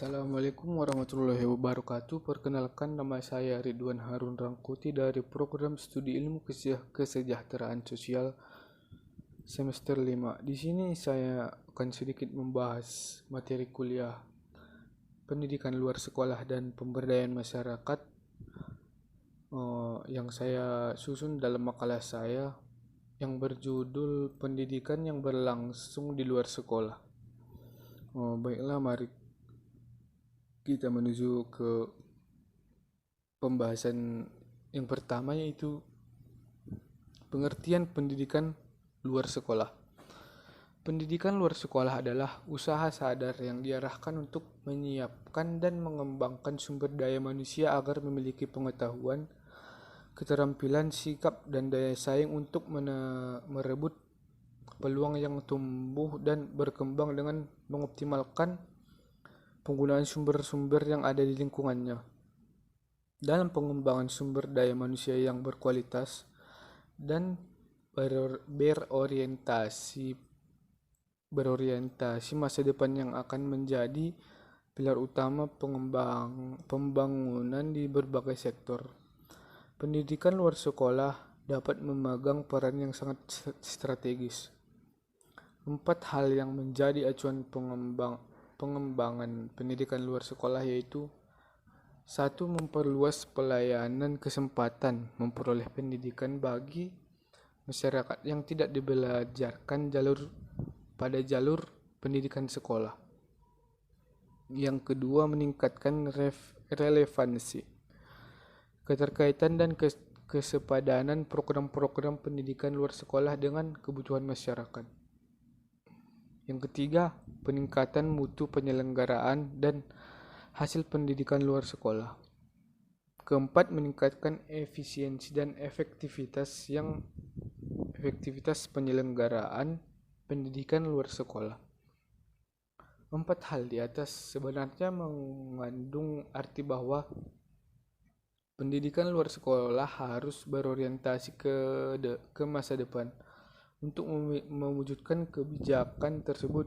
Assalamualaikum warahmatullahi wabarakatuh. Perkenalkan, nama saya Ridwan Harun Rangkuti dari Program Studi Ilmu Kesejahteraan Sosial semester 5. Di sini saya akan sedikit membahas materi kuliah pendidikan luar sekolah dan pemberdayaan masyarakat yang saya susun dalam makalah saya yang berjudul Pendidikan yang Berlangsung di Luar Sekolah. Baiklah, mari kita menuju ke pembahasan yang pertama, yaitu pengertian pendidikan luar sekolah. Pendidikan luar sekolah adalah usaha sadar yang diarahkan untuk menyiapkan dan mengembangkan sumber daya manusia agar memiliki pengetahuan, keterampilan, sikap, dan daya saing untuk merebut peluang yang tumbuh dan berkembang dengan mengoptimalkan penggunaan sumber-sumber yang ada di lingkungannya. Dalam pengembangan sumber daya manusia yang berkualitas dan berorientasi masa depan yang akan menjadi pilar utama pembangunan di berbagai sektor. Pendidikan luar sekolah dapat memegang peran yang sangat strategis. 4 hal yang menjadi acuan pengembangan pendidikan luar sekolah yaitu: 1. Memperluas pelayanan kesempatan memperoleh pendidikan bagi masyarakat yang tidak dibelajarkan pada jalur pendidikan sekolah. Yang kedua, meningkatkan relevansi, keterkaitan dan kesepadanan program-program pendidikan luar sekolah dengan kebutuhan masyarakat. Yang ketiga, peningkatan mutu penyelenggaraan dan hasil pendidikan luar sekolah. Keempat, meningkatkan efisiensi dan efektivitas penyelenggaraan pendidikan luar sekolah. 4 hal di atas sebenarnya mengandung arti bahwa pendidikan luar sekolah harus berorientasi ke masa depan. Untuk mewujudkan kebijakan tersebut,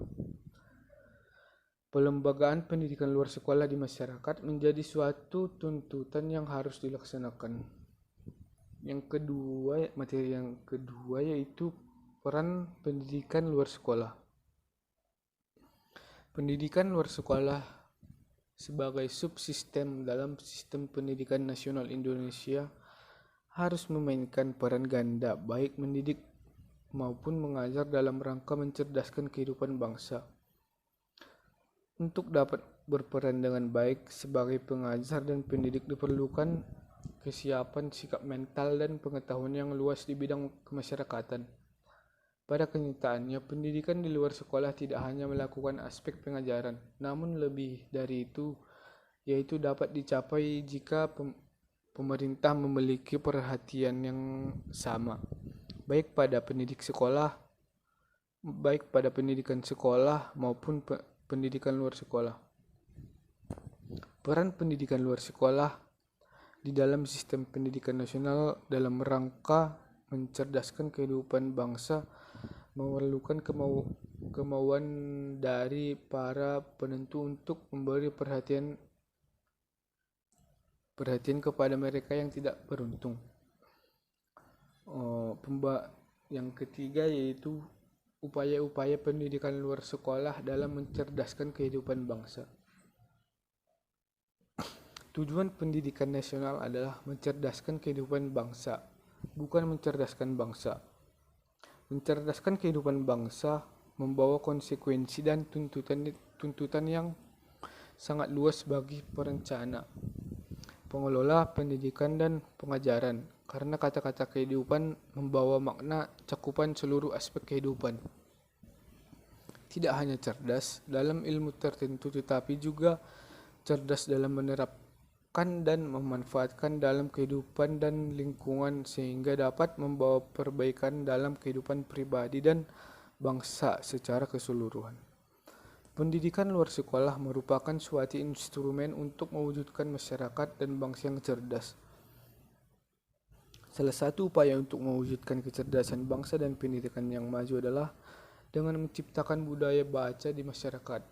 pelembagaan pendidikan luar sekolah di masyarakat menjadi suatu tuntutan yang harus dilaksanakan. Materi yang kedua yaitu peran pendidikan luar sekolah. Pendidikan luar sekolah sebagai subsistem dalam sistem pendidikan nasional Indonesia harus memainkan peran ganda, baik mendidik maupun mengajar dalam rangka mencerdaskan kehidupan bangsa. Untuk dapat berperan dengan baik sebagai pengajar dan pendidik diperlukan kesiapan sikap mental dan pengetahuan yang luas di bidang kemasyarakatan. Pada kenyataannya, pendidikan di luar sekolah tidak hanya melakukan aspek pengajaran, namun lebih dari itu, yaitu dapat dicapai jika pemerintah memiliki perhatian yang sama, baik pada pendidikan sekolah maupun pendidikan luar sekolah. Peran pendidikan luar sekolah di dalam sistem pendidikan nasional dalam rangka mencerdaskan kehidupan bangsa memerlukan kemauan dari para penentu untuk memberi perhatian kepada mereka yang tidak beruntung. Yang ketiga yaitu upaya-upaya pendidikan luar sekolah dalam mencerdaskan kehidupan bangsa. Tujuan pendidikan nasional adalah mencerdaskan kehidupan bangsa, bukan mencerdaskan bangsa. Mencerdaskan kehidupan bangsa membawa konsekuensi dan tuntutan yang sangat luas bagi perencana, pengelola pendidikan dan pengajaran, karena kata-kata kehidupan membawa makna cakupan seluruh aspek kehidupan. Tidak hanya cerdas dalam ilmu tertentu, tetapi juga cerdas dalam menerapkan dan memanfaatkan dalam kehidupan dan lingkungan sehingga dapat membawa perbaikan dalam kehidupan pribadi dan bangsa secara keseluruhan. Pendidikan luar sekolah merupakan suatu instrumen untuk mewujudkan masyarakat dan bangsa yang cerdas. Salah satu upaya untuk mewujudkan kecerdasan bangsa dan pendidikan yang maju adalah dengan menciptakan budaya baca di masyarakat.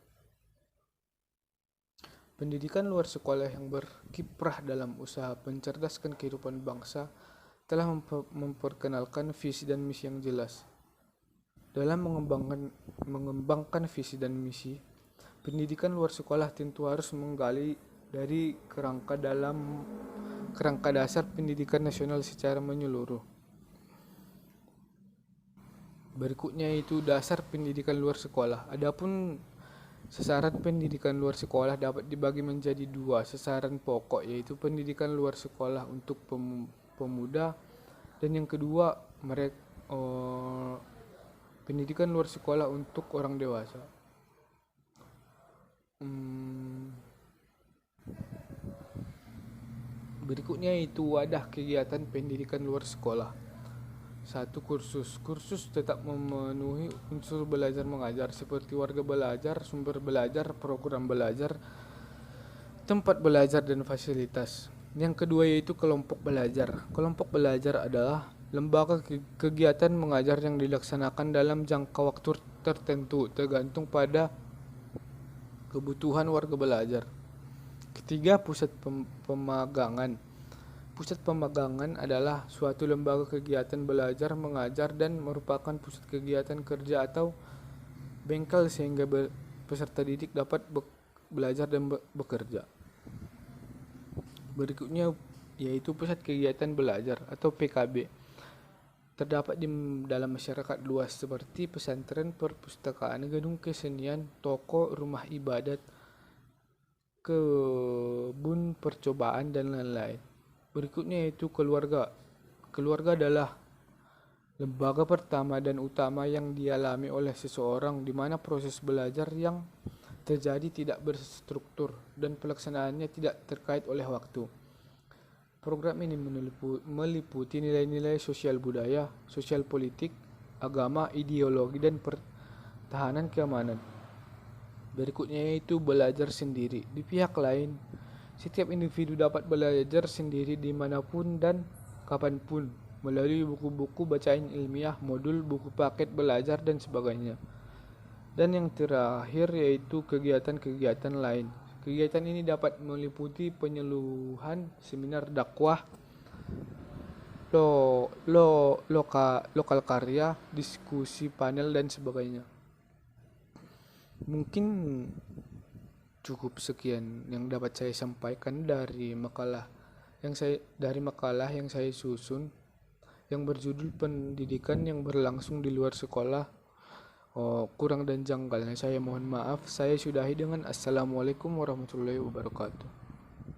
Pendidikan luar sekolah yang berkiprah dalam usaha mencerdaskan kehidupan bangsa telah memperkenalkan visi dan misi yang jelas. Dalam mengembangkan visi dan misi, pendidikan luar sekolah tentu harus menggali dari kerangka dasar pendidikan nasional secara menyeluruh. Berikutnya itu dasar pendidikan luar sekolah. Adapun sasaran pendidikan luar sekolah dapat dibagi menjadi dua sasaran pokok, yaitu pendidikan luar sekolah untuk pemuda dan yang kedua pendidikan luar sekolah untuk orang dewasa. Berikutnya itu wadah kegiatan pendidikan luar sekolah. 1. Kursus tetap memenuhi unsur belajar mengajar seperti warga belajar, sumber belajar, program belajar, tempat belajar dan fasilitas. Yang kedua yaitu kelompok belajar. Kelompok belajar adalah lembaga kegiatan mengajar yang dilaksanakan dalam jangka waktu tertentu tergantung pada kebutuhan warga belajar. Ketiga, pusat pemagangan. Pusat pemagangan adalah suatu lembaga kegiatan belajar mengajar dan merupakan pusat kegiatan kerja atau bengkel sehingga peserta didik dapat belajar dan bekerja. Berikutnya yaitu pusat kegiatan belajar atau PKB. Terdapat di dalam masyarakat luas seperti pesantren, perpustakaan, gedung kesenian, toko, rumah ibadat, kebun percobaan dan lain-lain. Berikutnya yaitu keluarga. Keluarga adalah lembaga pertama dan utama yang dialami oleh seseorang di mana proses belajar yang terjadi tidak berstruktur dan pelaksanaannya tidak terkait oleh waktu. Program ini meliputi nilai-nilai sosial budaya, sosial politik, agama, ideologi, dan pertahanan keamanan. Berikutnya yaitu belajar sendiri. Di pihak lain, setiap individu dapat belajar sendiri dimanapun dan kapanpun melalui buku-buku bacaan ilmiah, modul, buku paket belajar, dan sebagainya. Dan yang terakhir yaitu kegiatan-kegiatan lain. Kegiatan ini dapat meliputi penyuluhan, seminar dakwah, lokal karya, diskusi panel, dan sebagainya. Mungkin cukup sekian yang dapat saya sampaikan dari makalah yang saya susun yang berjudul pendidikan yang berlangsung di luar sekolah. Kurang dan janggalnya saya mohon maaf. Saya sudahi dengan assalamualaikum warahmatullahi wabarakatuh.